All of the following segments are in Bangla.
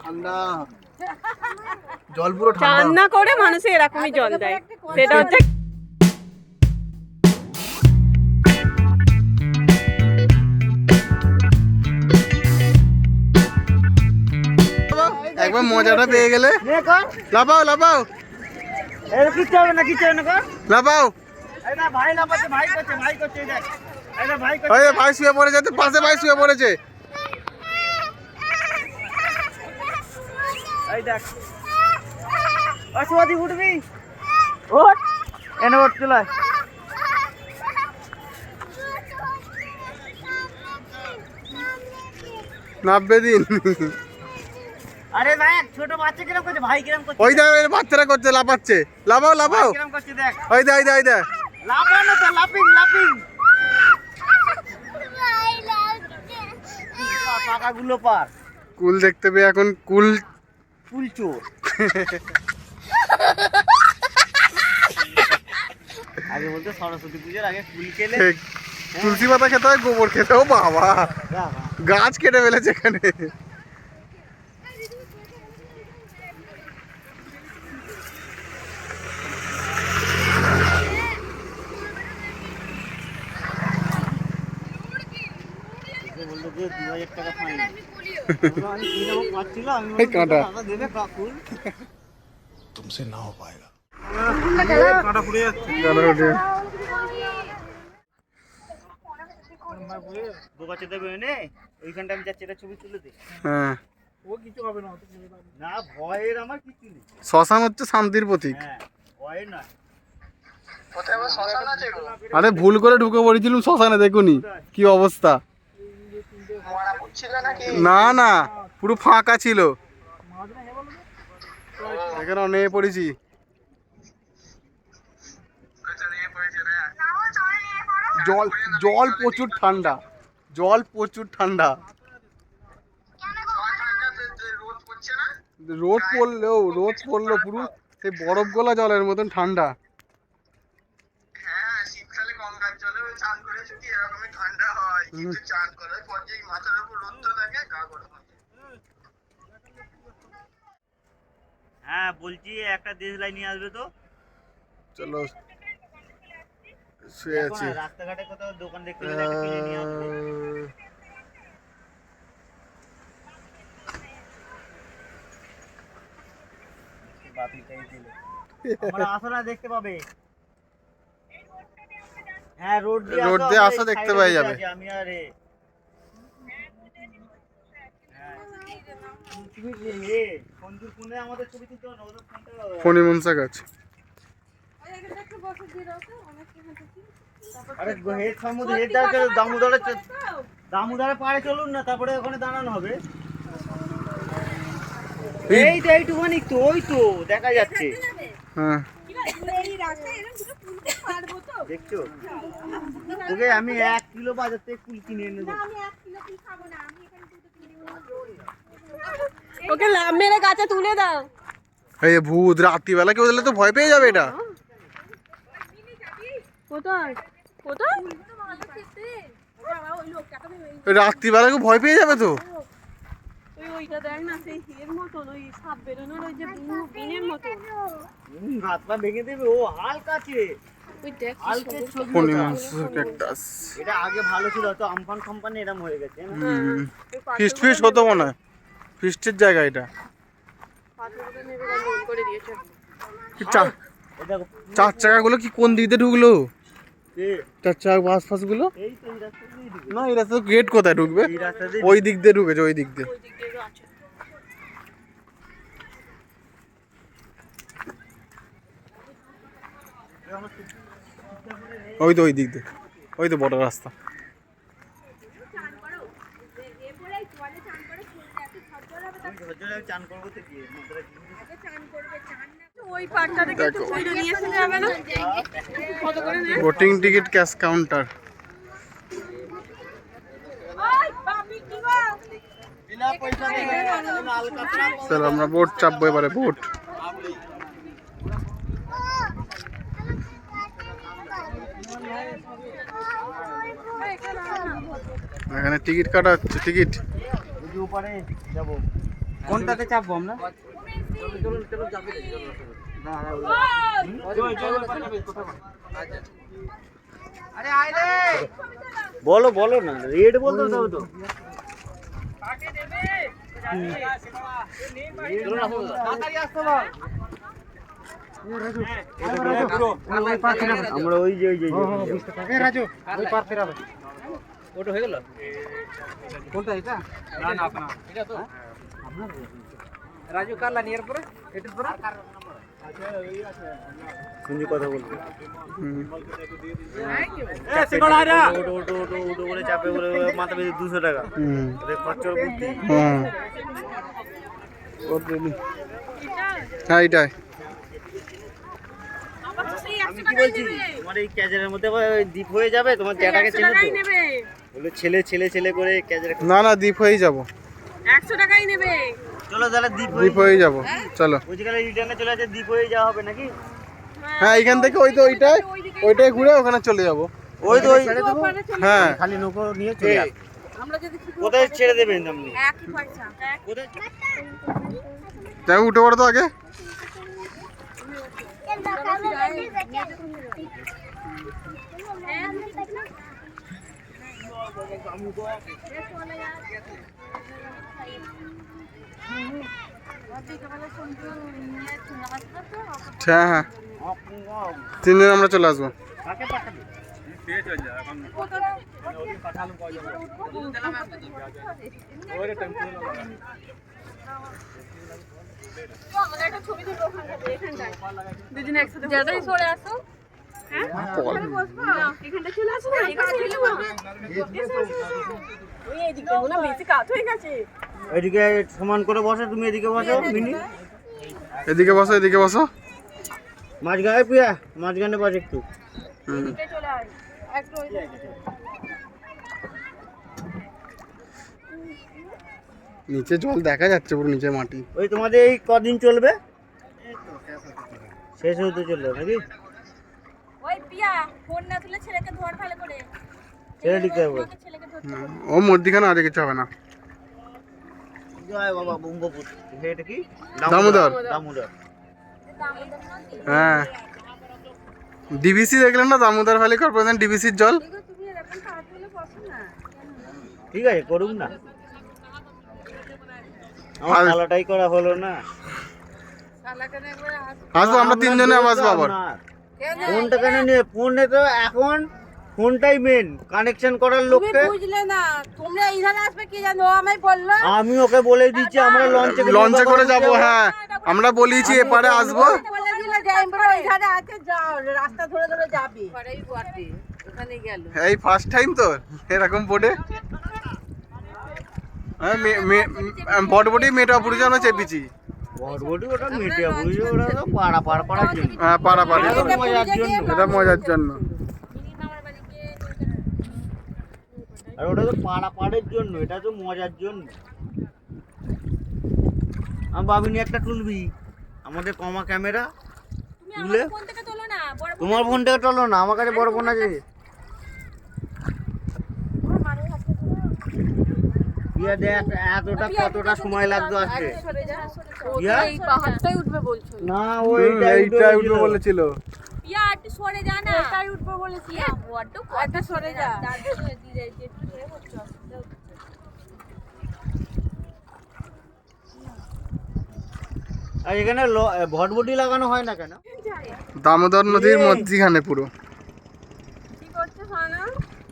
ঠান্ডা জল পুরো ঠান্ডা করে মানুষে এরকমই জল দেয়, সেটা হচ্ছে একবার মজাটা পেয়ে গেলে লাফাও লাফাও লাফাও। ভাই শুয়ে পড়েছে, পাশে ভাই শুয়ে পড়েছে। উঠবি ওঠ এনে ওঠ চলে 90 দিন। আরে ভাই ছোট বাচ্চা কিরকম করছে, ভাই কিরকম করছে, ওই দেখ বাচ্চারা করছে, লাফাচ্ছে। লাফাও লাফাও, কিরকম করছে দেখ, ওই দেখ ওই দেখ ওই দেখ। লাফানো তো, লাফিং লাফিং টাকাগুলো পার। কুল দেখতে পেয়ে এখন কুল কুল চোর। আগে বলতে সরস্বতী পূজার আগে কুল খেলে তুলসী পাতা খেতে হয়, গোবর খেতে। ও বাবা, গাছ কেটে ফেলেছে এখানে। বললো যে 2000 টাকা ফাইন। আমি কিরকম পাচ্ছিলাম, আমি কাঁটা দেবে কাকুল। तुमसे ना हो पाएगा। কাঁটা পুড়ে যাচ্ছে। বোকাচে দেবে এনে ওইখানটা আমি যাচ্ছি, এটা ছবি তুলে দে। হ্যাঁ, ও কিছু হবে না, না ভয়ের আমার কিছু নেই। শ্মশান হচ্ছে শান্তির প্রতীক। হ্যাঁ ভয় না। আরে ভুল করে ঢুকে পড়েছিলাম শ্মশানে, দেখুনি কি অবস্থা। না না, পুরো ফাঁকা ছিল, এখানে নেমে পড়েছি। জল জল প্রচুর ঠান্ডা, জল প্রচুর ঠান্ডা। রোদ পড়লো পুরো সেই বরফ গলা জলের মতন ঠান্ডা। হ্যাঁ বলছি একটা দেশলাই নিয়ে আসবে তো। চলো, শুয়ে আছি। রাস্তাঘাটে কোথাও দোকান দেখতে গেলে একটা কিনে নিয়ে আসবে। আমরা আসো না, দেখতে পাবে। হ্যাঁ রোড দিয়ে আসো, দেখতে পাই যাবে। আমি আরে ফণি মনসা গাছ। আরে দামোদরে পাড়ে চলুন না, তারপরে ওখানে দাঁড়ানো হবে। এই তো এইটুখানি তো, ওই তো দেখা যাচ্ছে। হ্যাঁ দেখছো, ওকে আমি 1 কিলো বাজার থেকে কুল কিনে এনে দেবো। ওকে লাভ মেরে গাছে তুলে দাও। এই ভূত রাত্রিবেলা কেউ দিলে তো ভয় পেয়ে যাবে এটা। কোথায় কোথায় রাত্রিবেলা কেউ ভয় পেয়ে যাবে তো। ওইটা দেখ না, সেই এর মতন, ওই সাপ বেরোনোর ওই যে বিনের মতন। হাত পা ভেঙে দেবে, ও হালকা আছে। ওই দেখ ফণি মনসা ক্যাকটাস। এটা আগে ভালো ছিল, তো আমফান কোম্পানি এরকম হয়ে গেছে। ফিস্ট হতো মনে হয়, ফিস্টের জায়গা এটা। পাথরটা নেবে বন্ধ করে দিয়েছে। চার চাকাগুলো কি কোন দিক দিয়ে ঢুকলো? চার চাকা বাস ফাস গুলো এই তো এই রাস্তা দিয়ে ঢুকে। না, এই রাস্তা গেট কোথায় ঢুকবে? এই রাস্তা দিয়ে ওই দিক দিয়ে ঢুকেছে, ওই দিক দিয়ে। ওই দিক দিয়ে আছে। ওই তো ওই দিক দিয়ে, ওই তো বড় রাস্তা। চান করবো তো কি ওই পাটটা থেকে একটু ভিডিও নিয়ে আসতে যাবে না? কত করে নেয়? Boating ticket cash counter. চলো আমরা বোট চাপবো এবারে, বোট। এখানে টিকিট কাটা হচ্ছে, টিকিট। উপরে যাবো, কোনটাতে চাপবো আমরা? বলো বলো না, রেড বলতে হবে তো। আমরা ওই যে রাজু ওই পার ফেরাবে। ওটা হয়ে গেল? কোনটা এটা? না না আপনা এটা তো রাজু কালা নিয়ার পরে এটার পরে শুনি কথা বলতে। ওটো বলে চাপে বলে মাথা বেশি 200 টাকা খরচর বুদ্ধি। হ্যাঁ এটাই কি বলছি, তোমার এই ক্যাজের মধ্যে দ্বীপ হয়ে যাবে। তোমার জ্যাটাকে চেনে তো বলে ছেলে ছেলে ছেলে করে ক্যাজের। না না দ্বীপ হয়েই যাবো, 100 টাকাই নেবে। চলো তাহলে দ্বীপ হয়ে যাবো, চলো। ওইখানে রিটার্নে চলে আছে, দ্বীপ হয়ে যাওয়া হবে নাকি? হ্যাঁ এখান থেকে ওই তো ওইটাই ঘুরে ওখানে চলে যাবো। ওই তো ওই হ্যাঁ খালি নৌকো নিয়ে চলে যাবে। আমরা যদি কোথায় ছেড়ে দেবেন আপনি? 1 পয়সা কোথায়? তাই উঠে পড়ো তো আগে। হ্যাঁ হ্যাঁ 3 জন আমরা চলে আসবো। কাকে পাঠাবে? আমাদের একটা ছবি তুলবো এখানটায়। দুদিন একসাথে যেটাই সরে আসো। হ্যাঁ এখানে বসবো, এখানটা চলে আসো না, এখানে চলে বসবে। ওই এদিকে না বেশি কাজ হয়ে গেছে। এদিকে সমান করে বসো, তুমি এদিকে বসো মিনি। এদিকে বসো, এদিকে বসো। মাঝখানে পিয়া, মাঝখানে বস একটু। এদিকে চলে আয় একটু ওই নিচে জল দেখা যাচ্ছে, পুরো নিচে মাটি। ওই তোমাদের এই কদিন চলবে? শেষ হতে চলবে নাকি? ওই পিয়া ফোন না তুলে ছেলেকে ধর ভালো করে। ছেড়ে দিতে হবে। ছেলেকে ধর। ও মধ্যিখানে আর কিছু হবে না। জয় বাবা বঙ্গপুত্র। এটা কি? দামোদর। দামোদর। হ্যাঁ ডিবিসি দেখলেন না, দামোদর ভ্যালি কর্পোরেশন, ডিবিসির জল। তুমি এরকম কাজ হলে বসো না। ঠিক আছে করুন না, আমার খেলাটাই করা হলো না। শালাকে একবার আসবো আমরা 3 জনে আসবো আবার। ফোনটা কেন নিয়ে? ফোনে তো এখন ফোনটাই মেন, কানেকশন করার লোককে। বুঝলে না, তোমরা এইখানে আসবে কি জানো, আমায় বললো। আমি ওকে বলে দিচ্ছি আমরা লঞ্চে করে যাব। হ্যাঁ আমরা বলেছি এপারে আসবো। বলে দিলে ড্রাইভার এইখানে আছে, যাও রাস্তা ধরে ধরে যাবে। পরেই বটে ওখানে গেল। এই ফার্স্ট টাইম তো এরকম বোর্ডে। হ্যাঁ বটবটি মেটাপুরি আমরা চেপেছি। বড়বড়ি ওটা মেটে বুঝে, ওটা তো পাড়া পাড় করার জন্য। হ্যাঁ পাড়াপাড়ি এটা তো মজার জন্য। এটা মজার জন্য। আর ওটা তো পাড়া পাড়ের জন্য, এটা তো মজার জন্য। আমি ভাবিনি একটা তুলবি আমাদের কমা ক্যামেরা তুলে। ফোন থেকে তোলো না, বড় তোমার ফোন থেকে তোলো না, আমার কাছে বড় ফোন আছে। ইয়া দেখ এতটা কতটা সময় লাগতো আসতে। সরে যা, ইয়া এই পাহাড়টাই উঠবে বলছো না, এইটাই উঠবে বলেছিল। ইয়া একটু সরে যা না, এটাই উঠবে বলেছি। বড় কত সরে যা, তারপরে দিয়ে যে একটু ধরে বলছো। আর এখানে ভটভটি লাগানো হয় না কেন? দামোদর নদীর মধ্যিখানে পুরো। কি করছো সোনা?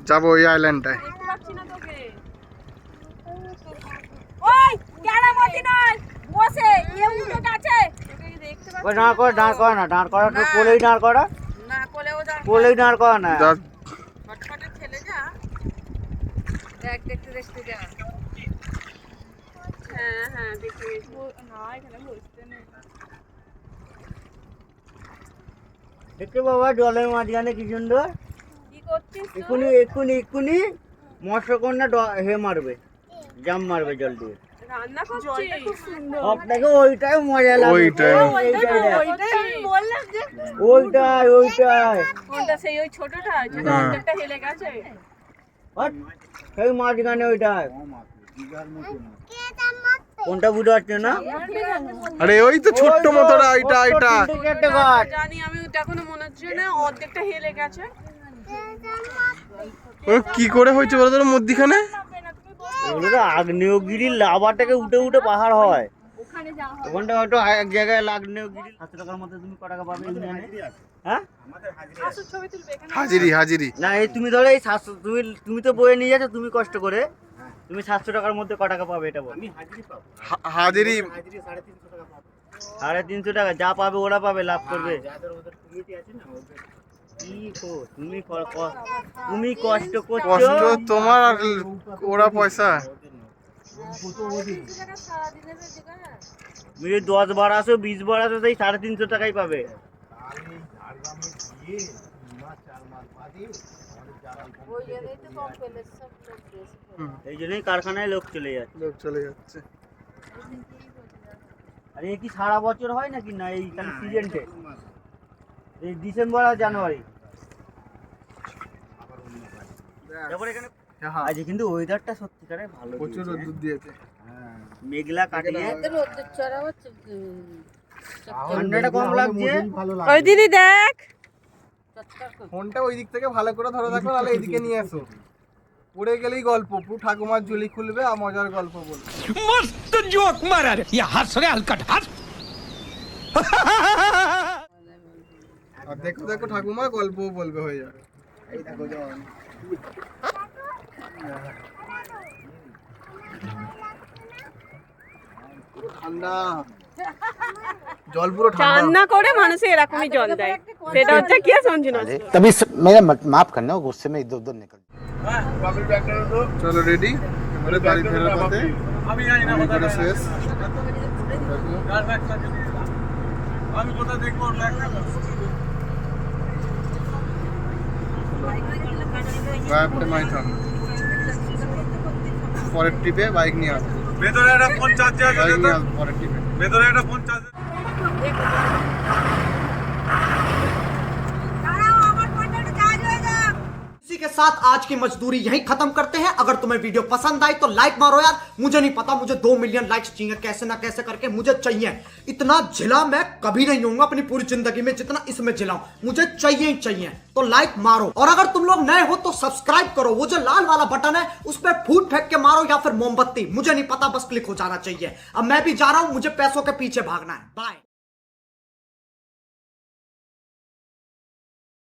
যাবো ওই আইল্যান্ডটায়। দেখতে পাচ্ছি না তোকে। ওই ক্যারা মতি নয়, বসে এ উল্টো আছে। তোকে দেখতে পাচ্ছি। ওই দাঁড় করা, দাঁড় করা না, দাঁড় করা তো কোলেই দাঁড় করা। না কোলেও যা, কোলেই দাঁড় করা না। ফটফটে ছেলে যা। দেখ দেখতে দেখতে যা। হ্যাঁ হ্যাঁ দেখে গেছি। না এখানে বসতে নেই। দেখতে বাবা জলের মাঝখানে কি সুন্দর। কি করছিস তুই? এক্ষুনি এক্ষুনি এক্ষুনি মৎস্যকন্যা হে মারবে, জাম মারবে জল দিয়ে। রান্না করছি খুব সুন্দর আপনাকে ওইটাই মজা লাগে ওইটাই। ওইটাই আমি বললাম যে ওইটাই কোনটা সেই ওই ছোটটা যেটা হ্যাঁ। অর্ধেকটা হেলে গেছে সেই মাঝখানে ওইটাই কোনটা বুঝতে পারছো না আরে ওই তো ছোট্ট মতোটা এটা এটা একটা গাছ জানি আমি এখনো মনে হচ্ছে না অর্ধেকটা হেলে গেছে ও কি করে হয়েছে বলো তো মধ্যিখানে? এগুলো তো আগ্নেয়গিরির লাভাটাকে উঠে উঠে পাহাড় হয় ওখানে যাওয়া হবে ওখানটা হয়তো এক জায়গায় আগ্নেয়গিরি 700 টাকার মধ্যে তুমি ক টাকা পাবে ইউনিয়নে হ্যাঁ আসল ছবি তুলবে এখানে হাজিরি না এই তুমি ধরো এই 700 তুমি তো বয়ে নিয়ে যাচ্ছ তুমি কষ্ট করে তুমি 700 টাকার মধ্যে ক টাকা পাবে এটা বলো আমি হাজিরি পাবো হাজিরি 350 টাকা যা পাবে ওরা পাবে লাভ করবে কি কো তুমি কষ্ট করছো কষ্ট তোমার আর ওরা পয়সা। তুমি যদি 10 1200 20 1200 সেই 350 টাকাই পাবে এই জন্যই কারখানায় লোক চলে যাচ্ছে লোক চলে যাচ্ছে। আর এই কি সারা বছর হয় নাকি না এই খালি সিজনটে এই ডিসেম্বর আর জানুয়ারি তারপর এখানে হ্যাঁ আজ কিন্তু ওয়েদারটা সত্যিকারে ভালো প্রচুর দিয়েছে, রোদ দিয়েছে। হ্যাঁ। মেঘলা কাটিয়ে ঠান্ডাটা কম লাগছে ওই দিদি দেখ ফোনটা ওই দিক থেকে ভালো করে ধরে রাখো, নাহলে এদিকে নিয়ে আসো। পড়ে গেলেই গল্প, পুরো ঠাকুমার ঝুলি খুলবে আর মজার গল্প বলবে। मस्त जोक मारा रे ये हंस रे हलकट हंस আর দেখো দেখো ঠাকুমা গল্পও বলবে, হয়ে যাবে। এই দেখো জন ঠান্ডা জল, পুরো ঠান্ডা। রান্না করে মানুষে এরকমই জল দেয়, সেটা হচ্ছে কি সঞ্জনা तभी मेरा माफ करना गुस्से में इधर उधर निकल চলো রেডি, এবারে বাড়ি ফেরার পথে আমি করে শেষ। পরের ট্রিপে বাইক নিয়ে আসবো, ভেতরে একটা ফোন চার্জ বাইক নিয়ে আসবো পরের ট্রিপে। ভেতরে একটা ফোন চার্জ इसी के साथ आज की मजदूरी यहीं खत्म करते हैं। अगर तुम्हें वीडियो पसंद आई तो लाइक मारो यार, मुझे नहीं पता, मुझे 2 मिलियन लाइक्स चाहिए, कैसे ना कैसे करके मुझे चाहिए। इतना झिला मैं कभी नहीं होऊंगा अपनी पूरी जिंदगी में जितना इसमें झिलाऊं, मुझे चाहिए ही चाहिए। तो लाइक मारो, और अगर तुम लोग नए हो तो सब्सक्राइब करो, वो जो लाल वाला बटन है उस पर फूट फेंक के मारो या फिर मोमबत्ती, मुझे नहीं पता, बस क्लिक हो जाना चाहिए। अब मैं भी जा रहा हूं, मुझे पैसों के पीछे भागना है। बाय।